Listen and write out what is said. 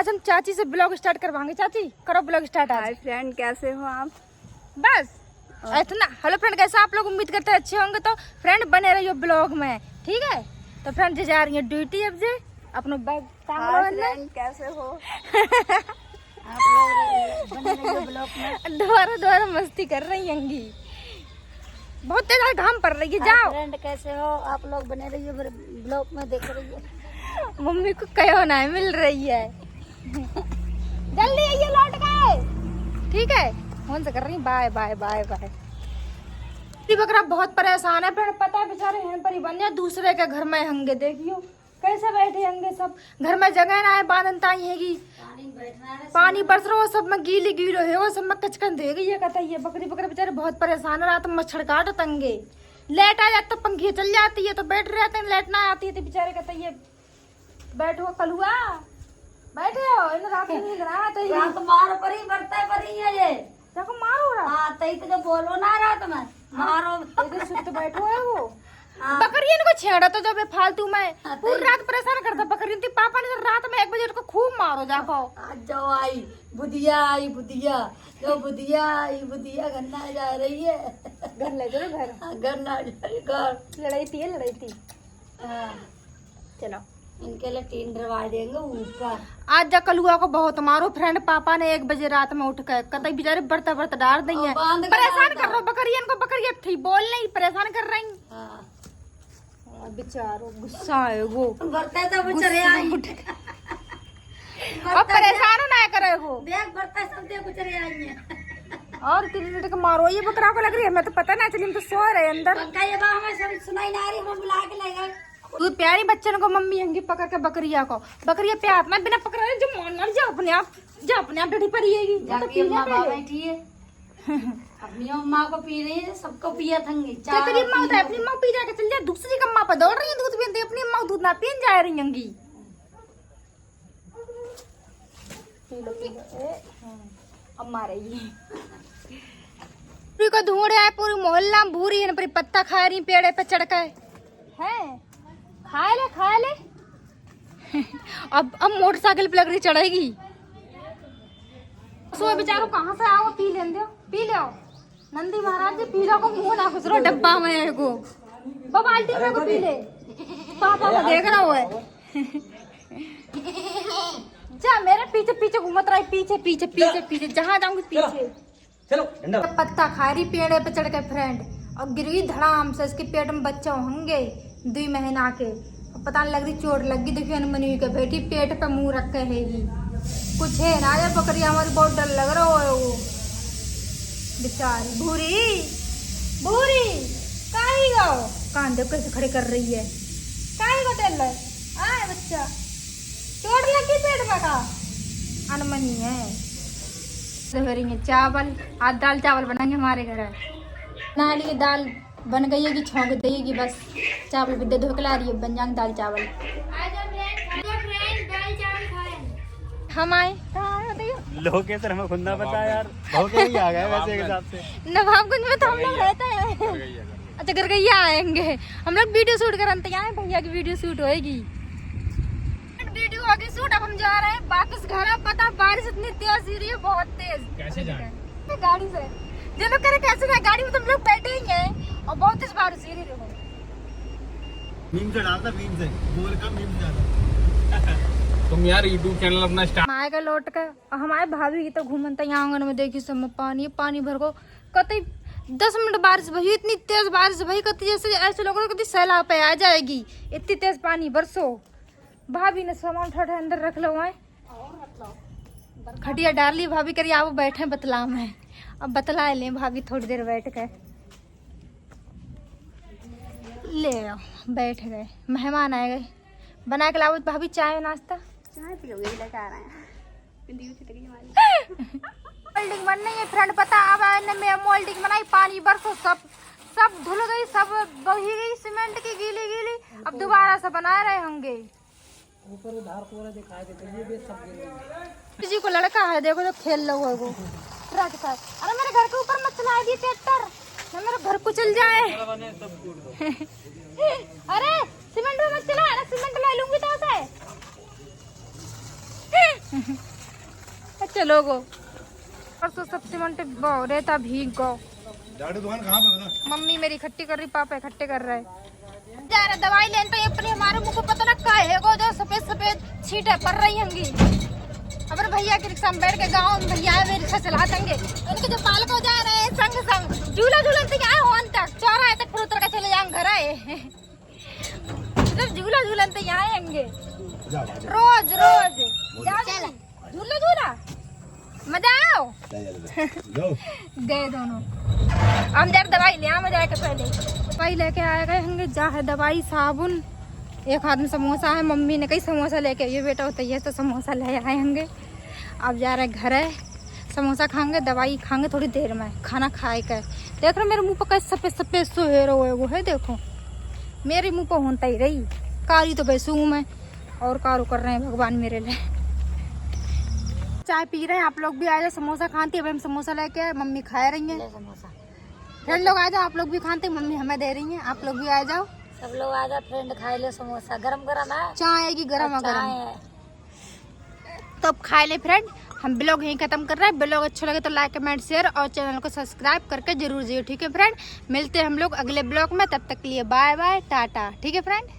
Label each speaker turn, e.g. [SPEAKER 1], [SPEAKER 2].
[SPEAKER 1] आज हम चाची से ब्लॉग स्टार्ट करवाएंगे। चाची करो ब्लॉग स्टार्ट।
[SPEAKER 2] हाय फ्रेंड, कैसे हो आप?
[SPEAKER 1] बस इतना। हेलो फ्रेंड, कैसे आप लोग? उम्मीद करते हैं अच्छे होंगे। तो फ्रेंड बने रहिए ब्लॉग में, ठीक है। तो फ्रेंड जा रही है ड्यूटी अब जे अपना बैग
[SPEAKER 2] फ्रेंड कैसे हो
[SPEAKER 1] आप लोग? बने रहिए ब्लॉग में। दोबारा मस्ती कर रही होंगी। बहुत तेज घाम पड़ रही है। जाओ
[SPEAKER 3] फ्रेंड कैसे हो आप लोग? बने रहिए ब्लॉग में, देख रही है।
[SPEAKER 1] मम्मी को कहो ना मिल रही है। जल्दी आइए, लौट गए, ठीक है। फोन से कर रही बाय बाय बाय बाय। बकरा बहुत परेशान है। पता है बेचारे हैं पर बनिया दूसरे के घर में हंगे। देखियो कैसे बैठे हंगे। सब घर में जगह ना है, बांधता ही हैगी। पानी बरस रहा, सब में गीली गीलो है, वो सब में कचकन दे गई है। कहता है बकरी बकरे बेचारे बहुत परेशान है। रात में मच्छर काट तंगे, लेट आ जाता, पंखी चल जाती है तो बैठ रहते हैं। लेट ना आती है तो बेचारे कहते ये बैठो कलुआ, बैठे हो इन रात में नींद ना आती है।
[SPEAKER 3] रात मारो परी बरता परी है ये।
[SPEAKER 1] देखो मारो रहा।
[SPEAKER 3] हां तई तो बोलो ना रात में मारो।
[SPEAKER 1] इधर सुत बैठो है वो। बकरियन को छेड़ा तो जब फालतू में पूरी रात परेशान करता। बकरियन थी पापा ने रात में 1 बजे उसको खूब मारो। जाको
[SPEAKER 3] आज जो आई बुधिया जो बुधिया आई बुधिया गन्ना जा रही है।
[SPEAKER 1] घर ले चलो, घर
[SPEAKER 3] गन्ना घर
[SPEAKER 1] लड़ाई थी।
[SPEAKER 3] हाँ
[SPEAKER 1] चलो
[SPEAKER 3] इनके लिए टीन डरवा देंगे ऊपर।
[SPEAKER 1] आज जा कलुआ को बहुत मारो फ्रेंड। पापा ने 1 बजे रात में उठ कर कतई बेचारे बरता बरता डाल दी है। परेशान कर रहा बकरियन को। बकरिया थी बोल नहीं, परेशान कर रही। बेचारो गुस्सा है वो।
[SPEAKER 3] बरता तो बेचारे आई
[SPEAKER 1] अब परेशान ना करे वो।
[SPEAKER 3] देख बरता सब दे बेचारे आई है।
[SPEAKER 1] और किसी को मारो ये बकरा को लग रही है। मैं तो पता ना चली, हम तो सो रहे अंदर।
[SPEAKER 3] पंखा ये बात हमें सब सुनाई ना रही। हम बुला के ले गए।
[SPEAKER 1] तू प्यारी बच्चन को मम्मी हंगी पकड़ के बकरिया को। बकरिया प्यार में बिना पकड़े जो मानना जो अपने आप डटी पड़ेगी।
[SPEAKER 3] जाके अम्मा बाबा बैठी है अपनी अम्मा को पी रही है, सबको पिया थंगी।
[SPEAKER 1] तेरी अम्मा होता है अपनी अम्मा पी जाके चल जाए। दूसरी की अम्मा पर दौड़ रही है दूध पीने। अपनी अम्मा दूध ना पीन जा रही होंगी। अम्मा रही पूरी को ढूंढे है। पूरी मोहल्ला में भूरी है। पत्ता खा रही पेड़े पे चढ़ के है। खा ले अब मोटरसाइकिल पे लग रही चढ़ेगी। सो बेचारो कहाँ से आओ, पी ले दो, पी ले। नंदी महाराज जी पी लो को मुंह ना खुसरो डब्बा में है को बाल्टी में को पी ले। पापा को देख रहा हुआ है। जा मेरे पीछे पीछे घूमत रहा है। पीछे जहाँ जाऊंगी पीछे।
[SPEAKER 4] चलो
[SPEAKER 1] पत्ता खा रही पेड़े पे चढ़ के फ्रेंड, और गिर गई धड़ाम से। इसके पेट में बच्चा होंगे 2 महीना के। पता नहीं लग रही चोट लग गई। देखिए अनमनी के बैठी पेट पे मुंह रख के हैगी। कुछ है ना यार बकरिया हमारी बहुत डर लग रहा है वो बेचारी। भूरी काहे गो कान देख कैसे खड़े कर रही है। काहे गो टेल आए बच्चा चोट लगी पेट में का। अनमनी है। चावल आज दाल चावल बनाएंगे हमारे घर। नाली की दाल बन गई है कि छौंक देगी बस। चावल भी धो के ला रही है, बन जाएंगे दाल चावल। हम आए
[SPEAKER 4] लोकेशन हमें खुद ना पता यार। धोखे ही आ गए वैसे के हिसाब से।
[SPEAKER 1] नवाबगंज में तो हम लोग रहते हैं। अच्छा गरगैया आएंगे हम लोग। वीडियो शूट करते हैं। भैया की वीडियो शूट होएगी। वीडियो होगी शूट। अब हम जा रहे हैं वापस घर। पता बारिश इतनी तेज हो रही है, बहुत तेज।
[SPEAKER 4] कैसे जाए?
[SPEAKER 1] गाड़ी से जो लोग करे कैसे जाए। गाड़ी में तुम लोग बैठे ही हैं और बहुत तेज बारिश हो रही है।
[SPEAKER 4] मीम से डालता, मीम से बोल का मीम डाला। तुम यार YouTube चैनल अपना स्टार्ट
[SPEAKER 1] आएगा लौट कर। हमारे भाभी की तो घूमता यहाँ आंगन में देखी सब में पानी भर को। कतई 10 मिनट बारिश भई, इतनी तेज बारिश भई कतई जैसे ऐसे लोगों को सैलाब पे आ जाएगी। इतनी तेज पानी बरसो। भाभी ने सामान उठा अंदर रख लो है। खटिया डाल ली भाभी करिए आप बैठे बतला में। अब बतला ले भाभी थोड़ी देर बैठ गए। ले आओ बैठ गए। मेहमान आए गए। बना के लाओ भाभी चाय नाश्ता।
[SPEAKER 2] चाय पियोगे लेके आ रहे हैं।
[SPEAKER 1] मोल्डिंग बन नहीं है फ्रेंड। पता अब में मोल्डिंग बनाई। पानी बरसो सब धुल गई, सब बही गई सीमेंट की गीली। अब दोबारा से बना रहे होंगे।
[SPEAKER 3] ऊपर उधार पूरा दिखाई देते ये भी सब गिर गए।
[SPEAKER 1] किसी को लड़का है देखो तो खेल लो है वो ट्रक का। अरे मेरे घर के ऊपर मत चला दी ट्रैक्टर, न मेरे घर को चल जाए। अरे सीमेंट में मत चला, सीमेंट ला लूंगी तो से। चलो गो परसों सब सीमेंट रेता भीग गो।
[SPEAKER 4] दुकान कहाँ पर बता?
[SPEAKER 1] मम्मी मेरी इकट्ठी कर रही, पापा इकट्ठे कर रहे जा रहे दवाई लेने तो अपने हमारे मुंह को पता ना का है गो जो सफेद सफेद छींटे पड़ रही होंगी। अबर भैया के रिक्शा में बैठ के गाँव में भैया वे रिक्शा चला देंगे उनके जो पाल को जा रहे हैं संग संग झूला झूलन तक आए होन तक चौराहे तक फिर उतर के चले जाएंगे घर आए सिर्फ झूला झूलन तक आएंगे रोज रोज झूला झूला मजा आओ गए दोनों। हम जब दवाई ले आए जाके पहले दवाई लेके आए गए होंगे जा है दवाई साबुन एक हाथ में समोसा है। मम्मी ने कई समोसा लेके ये बेटा होता है तो समोसा ले आए होंगे। अब जा रहे घर है समोसा खाएंगे दवाई खाएंगे थोड़ी देर में खाना खाए के। देख रहे मेरे मुंह पर कैसे सफेद सफेद सुहेरो है वो है देखो मेरे मुंह पर होता ही रही कारी तो वैसे हूँ मैं और कारू कर रहे हैं भगवान मेरे लिए। चाय पी रहे हैं आप लोग भी आ जाओ समोसा खाते हैं। हम समोसा लेके आए मम्मी खा रही हैं समोसा। फ्रेंड लोग आ जाओ आप लोग भी खाते हैं मम्मी हमें दे रही हैं आप लोग भी आ जाओ
[SPEAKER 3] सब लोग आ जाओ फ्रेंड खाए ले समोसा गरम गरम है
[SPEAKER 1] चाय आएगी गरम गरम तो अब खाए ले फ्रेंड। हम ब्लॉग यहीं खत्म कर रहे हैं। ब्लॉग अच्छा लगे तो लाइक कमेंट शेयर और चैनल को सब्सक्राइब करके जरूर जाइए ठीक है फ्रेंड। मिलते हैं हम लोग अगले ब्लॉग में तब तक के लिए बाय बाय टाटा ठीक है फ्रेंड।